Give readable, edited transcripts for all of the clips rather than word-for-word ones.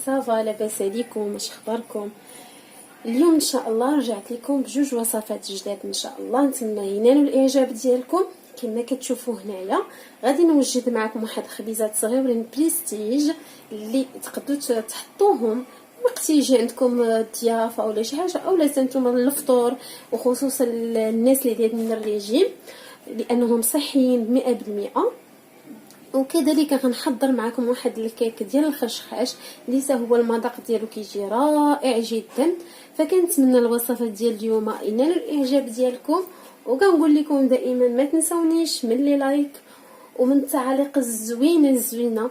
صافا لاباس عليكم؟ واش اخباركم؟ اليوم ان شاء الله رجعت لكم بجوج وصفات جداد ان شاء الله، نتمنى ينالوا الاعجاب ديالكم. كما كتشوفوا هنايا غادي نوجد معكم واحد خبيزات صغيورين بريستيج اللي تقدروا تحطوهم وقت يجي عندكم ضيافه ولا شي حاجه، اولا نتوما للفطور، وخصوصا الناس اللي دايرين الريجيم لانهم صحيين 100%. وكذلك غنحضر معكم واحد الكيك ديال الخشخاش اللي هو المذاق ديالو كيجي رائع جدا. فكنتمنى الوصفات ديال اليوم ينال الاعجاب ديالكم، وكنقول لكم دائما ما تنسونيش من لي لايك ومن التعاليق الزوينه.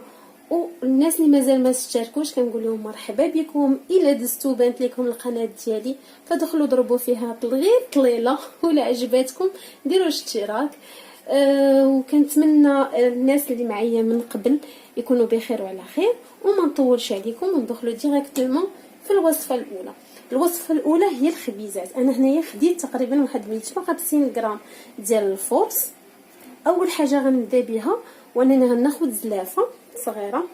والناس اللي مازال ما اشتركوش كنقول لهم مرحبا بكم. الا دزتو بانت لكم القناه ديالي فدخلوا ضربوا فيها بالغير طليله، ولا عجباتكم ديروا اشتراك. وكنتمنى الناس اللي معايا من قبل يكونوا بخير وعلى خير، وما نطولش عليكم وندخلوا ديريكتومون في الوصفه الاولى. الوصفه الاولى هي الخبيزات. انا هنايا خديت تقريبا واحد 250 غرام ديال الفورس. اول حاجه غنبدا بها وانني غناخذ زلافه صغيره.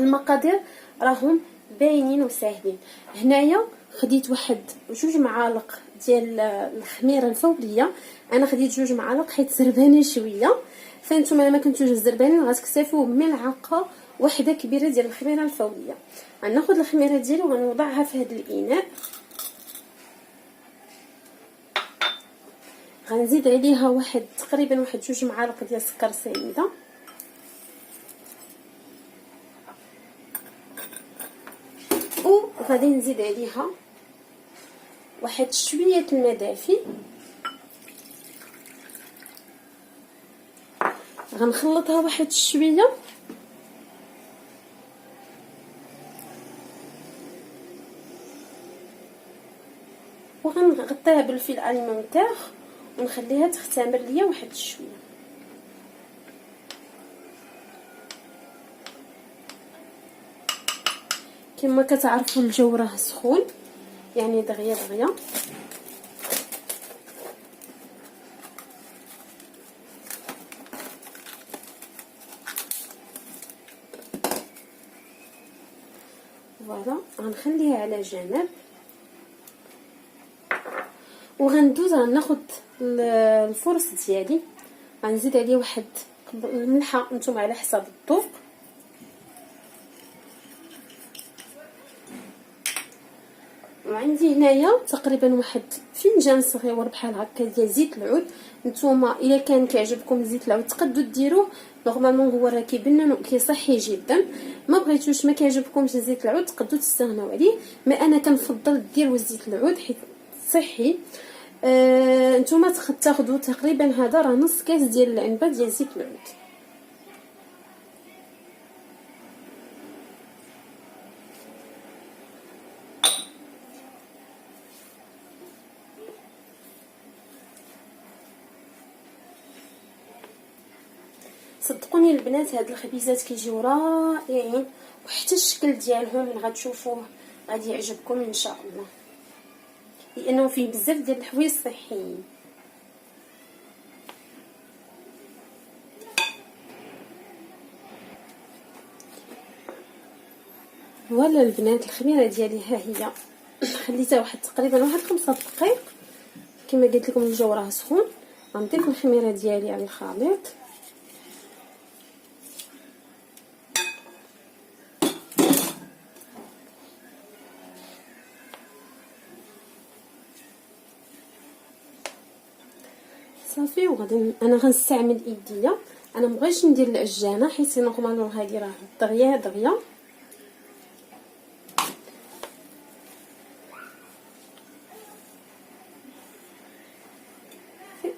المقادير راهم باينين وساهلين. هنايا خديت واحد 2 معالق ديال الخميره الفوريه. انا خديت 2 معالق حيت زربانه شويه، فانتوما ما كنتوش زربانين غتكتفوا بملعقه واحده كبيره ديال الخميره الفوريه. غناخذ الخميره ديالي وغنوضعها في هذا الاناء. غنزيد عليها تقريبا واحد 2 معالق ديال السكر سنيده، وغادي نزيد عليها واحد شويه الماء دافي. غنخلطها واحد شويه وغنغطيها بالفيل اليمونتير ونخليها تختمر ليا واحد شويه. كما كتعرفوا الجو راه سخون، يعني دغيا فوالا. غنخليها على جنب وغندوز غناخذ الفرص ديالي. غنزيد عليه واحد الملحه نتوما على حساب الذوق، وعندي هنايا تقريبا واحد فنجان صغير بحال هكا ديال زيت العود. نتوما الا كان كيعجبكم زيت العود تقدروا ديروه، نورمالمون هو راه كيبنن وكيصحي جدا. ما بغيتوش ما كيعجبكمش زيت العود تقدروا تستغناو عليه، ما انا كنفضل ديروا زيت العود حيت صحي. نتوما تاخذوا تقريبا هذا راه نص كاس ديال العنبه ديال زيت العود. صدقوني البنات هاد الخبيزات كيجيو رائعين، وحتى الشكل ديالهم من غتشوفوه غادي يعجبكم ان شاء الله، لانه فيه بزاف ديال الحوايج صحيين. فوالا البنات الخميره ديالي ها هي خليتها تقريبا واحد 5 دقائق. كما قلت لكم الجو راه سخون. غنضيف الخميره ديالي على الخليط. صافي. وغادي انا غنستعمل ايديا، انا مبغيتش ندير العجانه حيت نورمالمون هذه راه دغيا.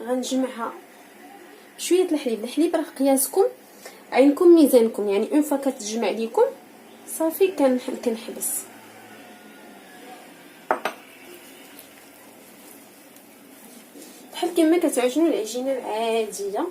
غنجمعها شويه الحليب راه قياسكم، عينكم ميزانكم، يعني اون فوا كتجمع ليكم صافي كنحبس. بحال كما كتعجنوا العجينه العاديه.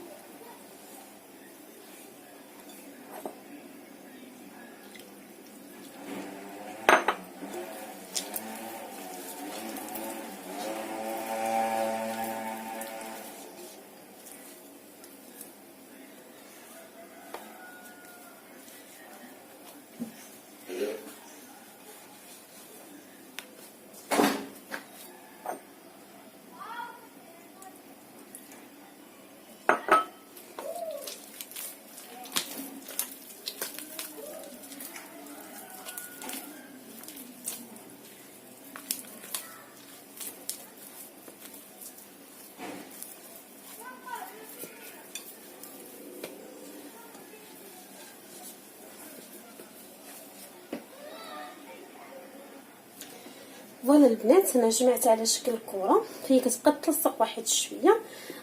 فوالا البنات انا جمعت على شكل كره، هي كتبقى تلصق واحد شويه.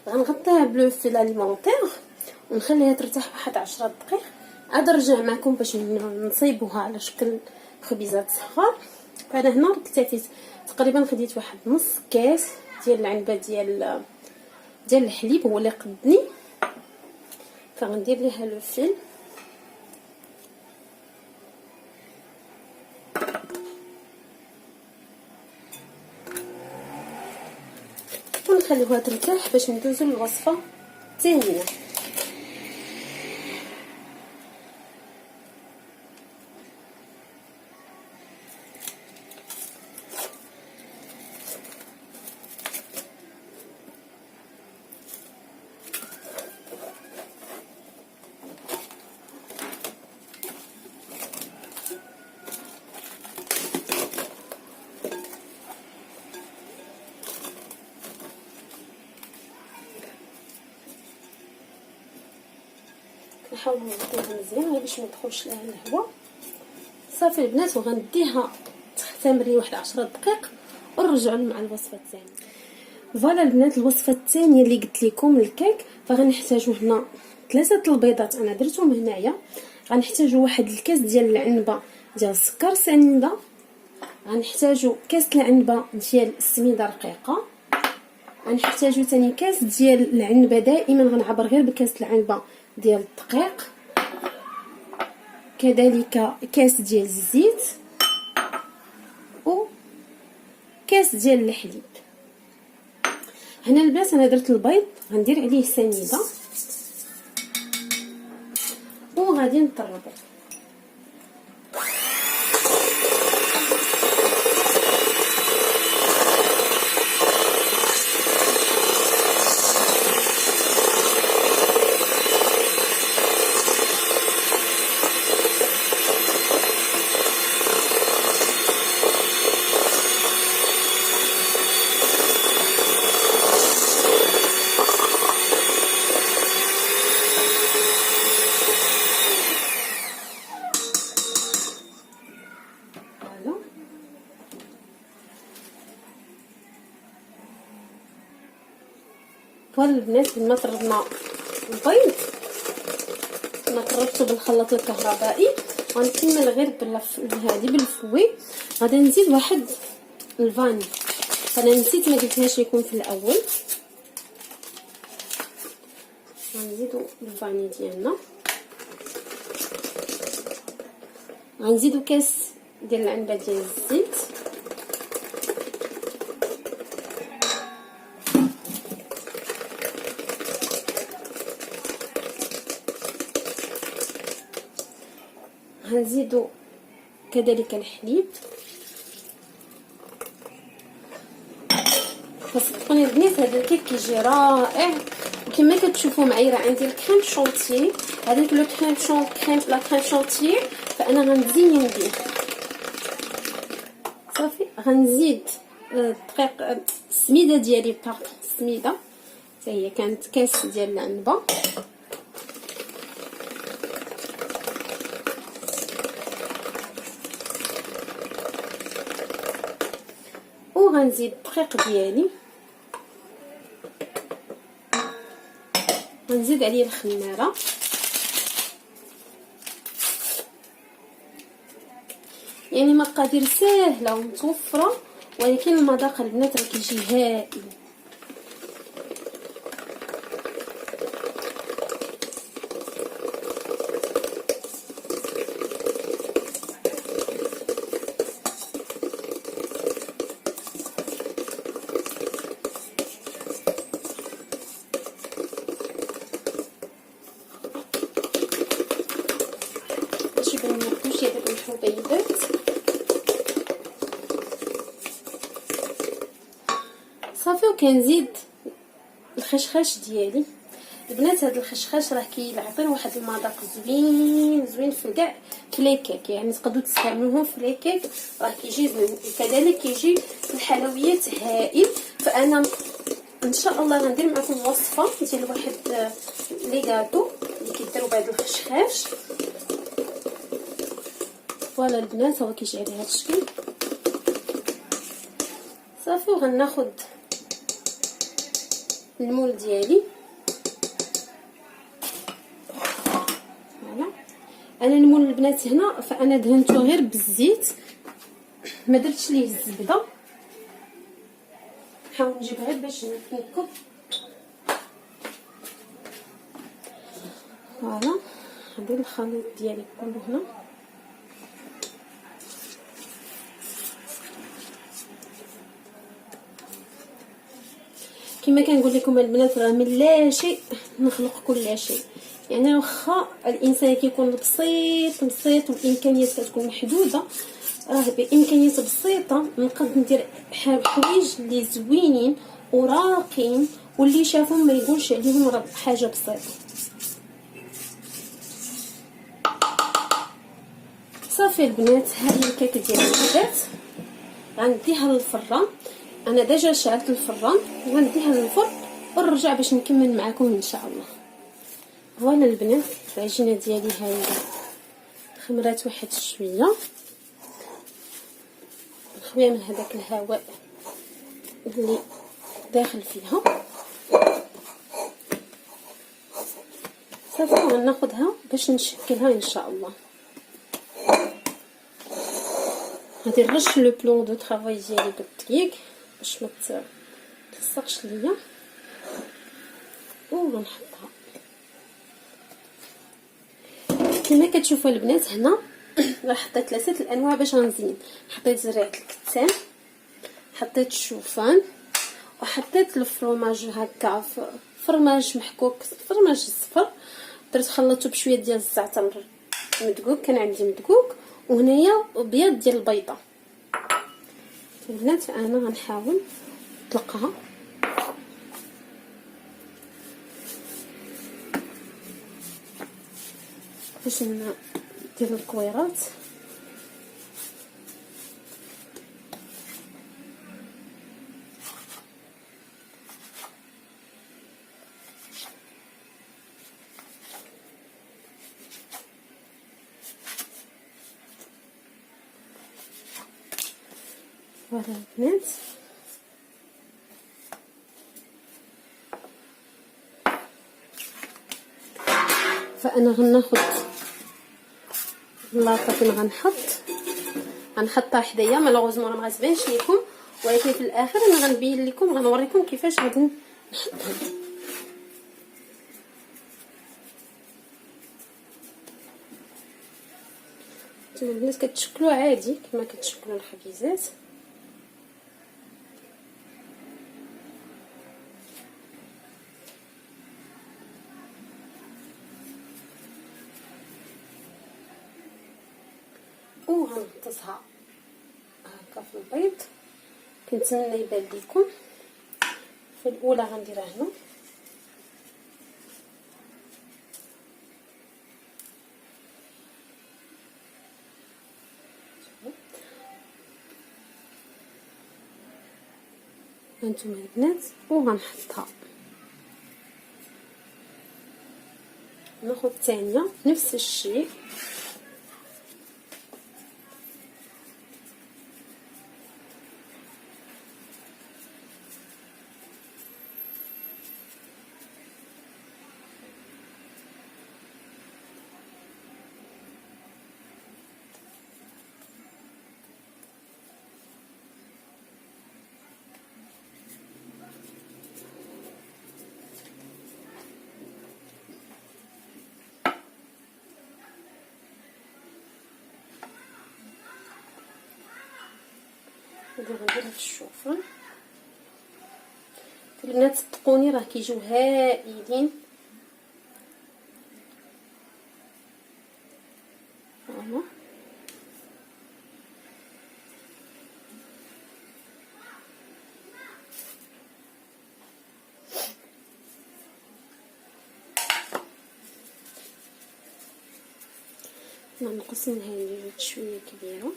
غنغطيها بلو فيل اليمونطير ونخليها ترتاح واحد 10 دقائق، عاد نرجع معكم باش نصيبوها على شكل خبيزات صغار. فانا هنا اكتفيت تقريبا، خديت واحد نص كاس ديال العنبه ديال الحليب هو اللي قدني. فغندير ليها لو فيل ونخليوها ترتاح باش ندوزو للوصفه الثانيه. نحاول نغطيها مزيان غير باش ما تدخلش لها الهواء. صافي البنات، وغنديها تختمر لي واحد 10 دقائق ونرجعوا مع الوصفه الثانيه. فوالا البنات، الوصفه الثانيه اللي قلت لكم الكيك، فغنحتاجوا هنا 3 البيضات انا درتهم هنايا. غنحتاجوا واحد الكاس ديال العنبه ديال السكر سنيده. غنحتاجوا كاس العنبه ديال السميده رقيقه. غنحتاجوا ثاني كاس ديال العنبه، دائما غنعبر غير بكاس العنبه ديال الدقيق. كذلك كاس ديال الزيت و كاس ديال الحليب. هنا البنات انا درت البيض غندير عليه سنيده وغادي نطربو. فوالا البنات، كما طربنا البيض كما طربته بالخلاط الكهربائي، غنكمل غير هذه بالفوي. غادي نزيد واحد الفاني، فانا نسيت ما قلتهاش لكم في الاول. غنزيدو الفاني ديالنا. غنزيدو كاس ديال العنبه ديال الزيت. غنزيدو كذلك الحليب. فصدقوني البنات، هذا الكيك كيجي رائع. وكما كتشوفوا معايا راه عندي الكريم شونتيي، هذاك لو كريم لا كريم شونتيي، فانا غنزين به. صافي غنزيد دقيق السميده ديالي، السميده حتى هي كانت كاس ديال العنبه. وغنزيد الدقيق ديالي، غنزيد عليه الخماره. يعني مقادير ساهله ومتوفره، ولكن المذاق البنات راه كيجي هائل. نمشي هذوك الحبيبات. صافي وكنزيد الخشخاش ديالي. البنات هذا الخشخاش راه كيعطي واحد المذاق زوين في كاع كليكيك، يعني تقدروا تستعملوهم في ليكيك راه كيجي زوين. كذلك كيجي في الحلويات هائل. فانا ان شاء الله غندير معكم وصفه ديال واحد لي غاتو اللي كيديروا بهذا الخشخاش. فوالا البنات، هو كيجي على هذا الشكل. صافي. وغناخد المول ديالي. فوالا انا المول البنات هنا فانا دهنته غير بالزيت، ما درتش ليه الزبده. نحاول نجيب غير باش نكب. فوالا ندير الخليط ديالي كله هنا. كما كنقول لكم البنات راه من لا شيء نخلق كل شيء. يعني واخا الانسان كيكون بسيط والامكانيات كتكون محدوده، راه بامكانيات بسيطه نقدر ندير حوايج اللي زوينين وراقين واللي شافهم ما يقولش عليهم راه حاجه بسيطه. صافي البنات هذه الكيكه ديال البنات غنديها للفران. انا ديجا شعلت الفران وغنديها للفرن ونرجع باش نكمل معكم ان شاء الله. فوالا البنات العجينه ديالي هاي خمرات واحد شويه، نخويها من هذاك الهواء اللي داخل فيها. صافي غناخدها باش نشكلها ان شاء الله. غادي نرش لو بلون دو طرافاي ديالي بالطريق باش ما تلصقش ليا وغنحطها كما كتشوفوا البنات. هنا راه حطيت 3 الانواع باش غنزين. حطيت زريعه الكتان، حطيت الشوفان، وحطيت الفرماج هكا فرماج محكوك، فرماج صفر. درت خلطته بشويه ديال الزعتر مدقوق، كان عندي مدقوق، وهنايا بيض ديال البيضه. البنات انا غنحاول نطلقها باش ندير الكويرات. فوالا البنات فانا غناخد اللاطه فين غنحطها حدايا. مالوغوزمون راه ما غتبانش لكم، ولكن في الاخر انا غنبين لكم، غنوريكم كيفاش غادي نحطهم. نتوما البنات كتشكلوا عادي كما كتشكلوا الخبيزات. وغنغطسها هكا في البيض. كنتمنى يبان لكم. في الاولى غنديرها هنا، هانتوما البنات، وغنحطها. ناخذ الثانيه نفس الشيء، غنديرها في الشوفان. البنات صدقوني راه كيجيو هائلين. فوالا نقص منها اللي شويه كبيره.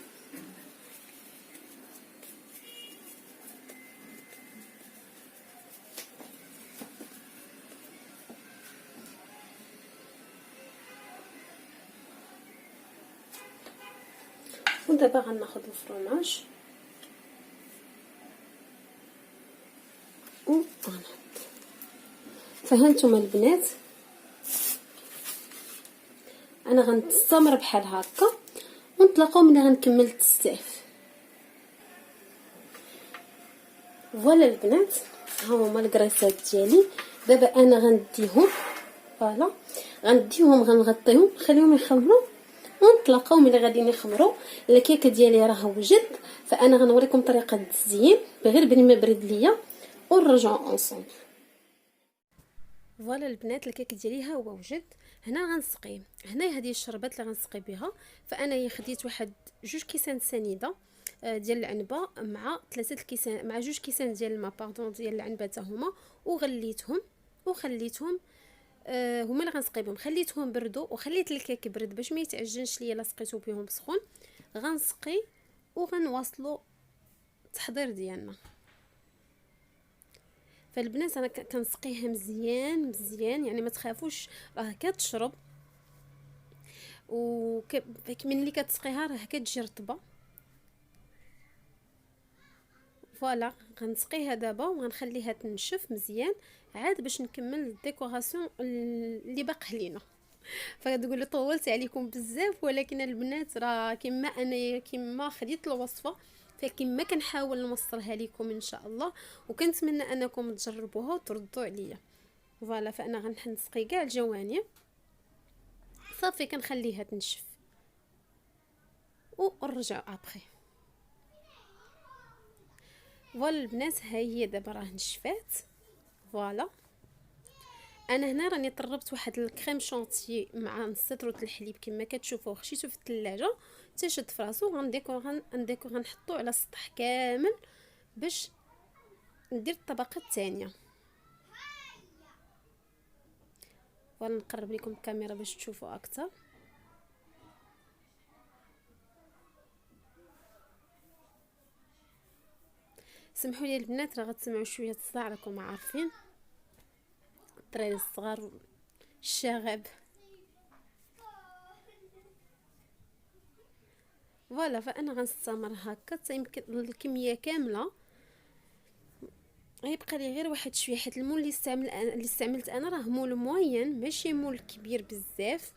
ودابا غناخذ الفرماج غنحط. فهمتم البنات؟ انا غنستمر بحال هكا ونتلاقاو ملي غنكمل التستاف. فوالا البنات، ها هما الكريسات ديالي. دابا انا غنديهم، فوالا غنديهم غنغطيهم نخليهم يخمروا ونتلاقاو ملي غاديين يخمروا. الكيكه ديالي راه وجد، فانا غنوريكم طريقه التزيين غير بين ما برد ليا ونرجعوا اونصومبل. فوالا البنات، الكيك ديالي ها هو وجد. هنا غنسقيه. هنا هذه الشربات اللي غنسقي بها. فانا خديت واحد 2 كيسان سنيده ديال العنبه مع 3 الكيسان مع 2 كيسان ديال الماء باردون ديال العنبه حتى هما، وغليتهم وخليتهم هما اللي غنسقي بهم. خليتهم بردوا وخليت الكيك يبرد باش ما يتعجنش ليا لا سقيتو بهم بسخون. غنسقي وغنواصلوا التحضير ديالنا. فالبنات انا كنسقيها مزيان مزيان، يعني ما تخافوش راه كتشرب، ملي كتسقيها راه كتجي رطبه. فوالا غنسقيها دابا وغنخليها تنشف مزيان عاد باش نكمل الديكوراسيون اللي باقي لينا. فتقولوا طولت عليكم بزاف، ولكن البنات راه كما خديت الوصفه فكما كنحاول نوصلها لكم ان شاء الله، وكنتمنى انكم تجربوها وتردوا عليا. فوالا فانا غنسقي كاع الجوانب صافي، كنخليها تنشف ونرجع ابري. فوالا البنات، ها هي دابا راه نشفات. فوالا انا هنا راني طربت واحد الكريم شونتيي مع نص لتر الحليب كما كتشوفوا، خشيته في الثلاجه تشد فراسو. غنحطو على السطح كامل باش ندير الطبقه الثانيه. ونقرب لكم الكاميرا باش تشوفوا اكثر. سمحوا لي البنات، راه غتسمعوا شويه الصداع، راكم عارفين الدراري الصغار الشغب. فوالا فانا غنستمر هكا حتى يمكن الكميه كامله. غيبقى لي غير واحد شويه، حيت المول اللي استعملت انا راه مول موين ماشي مول كبير بزاف.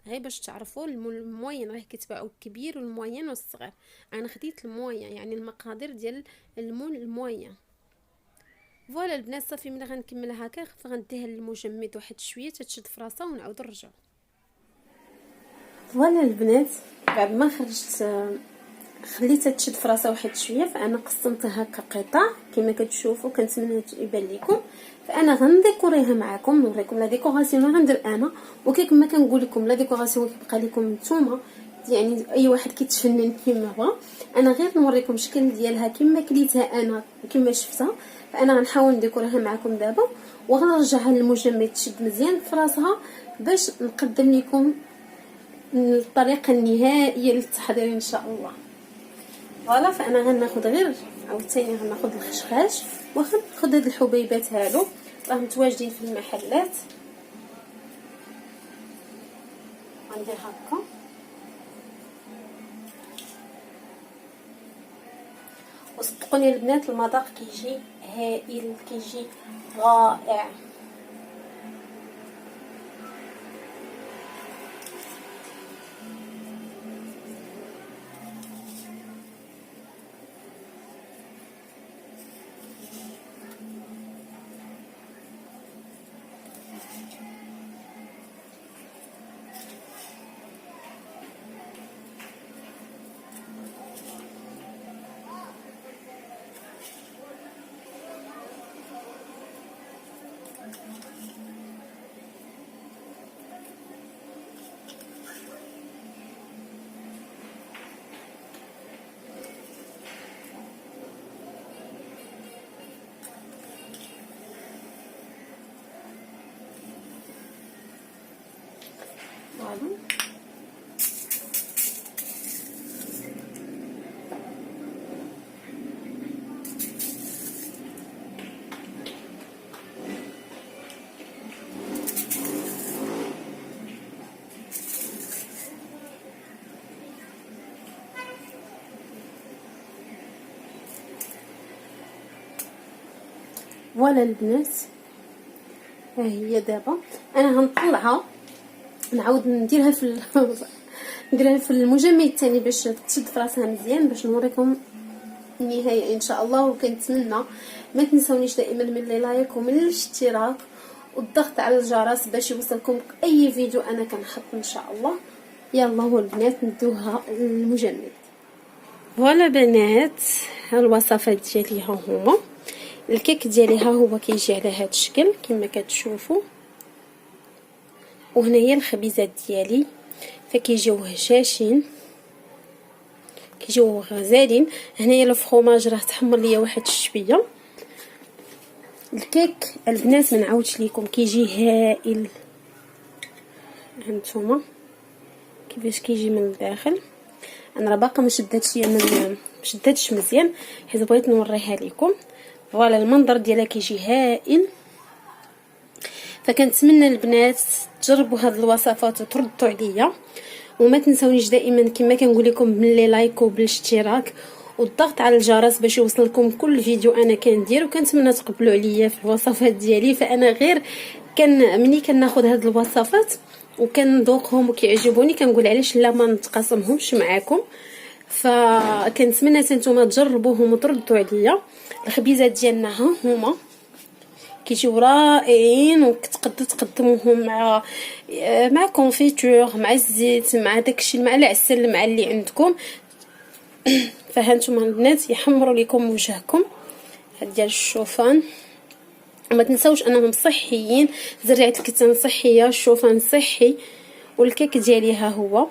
غير باش تعرفوا المول الموين راه كيتباعوا الكبير والموين والصغير. انا خديت الموين، يعني المقادير ديال المول الموين. فوالا البنات صافي ملي غنكملها هكا فغنديها للمجمد واحد شويه تتشد فراسها ونعاود نرجع. فوالا البنات، بعد ما خليتها تشد فراسها واحد شويه، فانا قسمتها هكا قطع كما كتشوفوا. كنتمنى يبان لكم. فانا غنديكوريها معكم، نوريكم لا ديكوراسيون غندير انا. وكما كنقول لكم لا ديكوراسيون كيبقى لكم نتوما، يعني اي واحد كيتفنن كيما هو. انا غير نوريكم الشكل ديالها كما كليتها انا وكما شفتها. فانا غنحاول نديكوريها معكم دابا وغنرجعها للمجمد تشد مزيان فراسها باش نقدم لكم الطريقه النهائيه للتحضير ان شاء الله. فوالا فانا غناخذ غير عاوتاني غناخذ الخشخاش وغناخذ هاد الحبيبات هادو راه متواجدين في المحلات. غندير هكا وصدقوني البنات المذاق كيجي هائل، كيجي رائع. فوالا البنات، ها هي دابا انا غنطلعها نعاود نديرها في نديرها في المجمد الثاني باش تشد في راسها مزيان، باش نوريكم النهايه ان شاء الله. وكنتمنى ما تنسونيش دائما من لي لايك ومن الاشتراك والضغط على الجرس باش يوصلكم اي فيديو انا كنحط ان شاء الله. يلا هو البنات ندوها المجمد. فوالا بنات، ها الوصفات ديالي ها هما. الكيك ديالي ها هو كيجي على هذا الشكل كما كتشوفوا، وهنايا الخبيزات ديالي فكيجيو هشاشين، كيجيو غزالين. هنايا الفرomاج راه تحمر ليا واحد الشويه. الكيك البنات ما نعاودش ليكم كيجي هائل، هانتوما كيفاش كيجي من الداخل. انا راه باقا ما شداتش مزيان حيت بغيت نوريها لكم. فوالا المنظر ديالها كيجي هائل. فكنتمنى البنات تجربوا هاد الوصفات وتردوا عليا، وما تنسونيش دائما كما كنقول لكم من لي لايك وبالاشتراك والضغط على الجرس باش يوصلكم كل فيديو انا كندير. وكنتمنى تقبلوا عليا في الوصفات ديالي، فانا غير ملي كناخذ هاد الوصفات وكنذوقهم وكيعجبوني كنقول علاش لا ما نتقاسمهمش معكم. فكنتمنى نتوما تجربوهم وتردوا عليا. الخبيزات ديالنا ها هما كيجيو رائعين، وكتقدروا تقدموهم مع كونفيتور، مع الزيت، مع داكشي، مع العسل، مع اللي عندكم. فهانتوما البنات يحمروا لكم وجهكم. هاد ديال الشوفان وما تنساوش انهم صحيين، زريعه الكتان صحيه، الشوفان صحي، والكيك ديالي ها هو.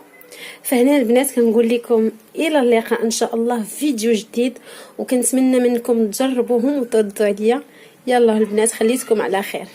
فهنا البنات كنقول لكم الى اللقاء ان شاء الله في فيديو جديد، وكنتمنى منكم تجربوهم وتردوا عليا. يلا البنات خليتكم على خير.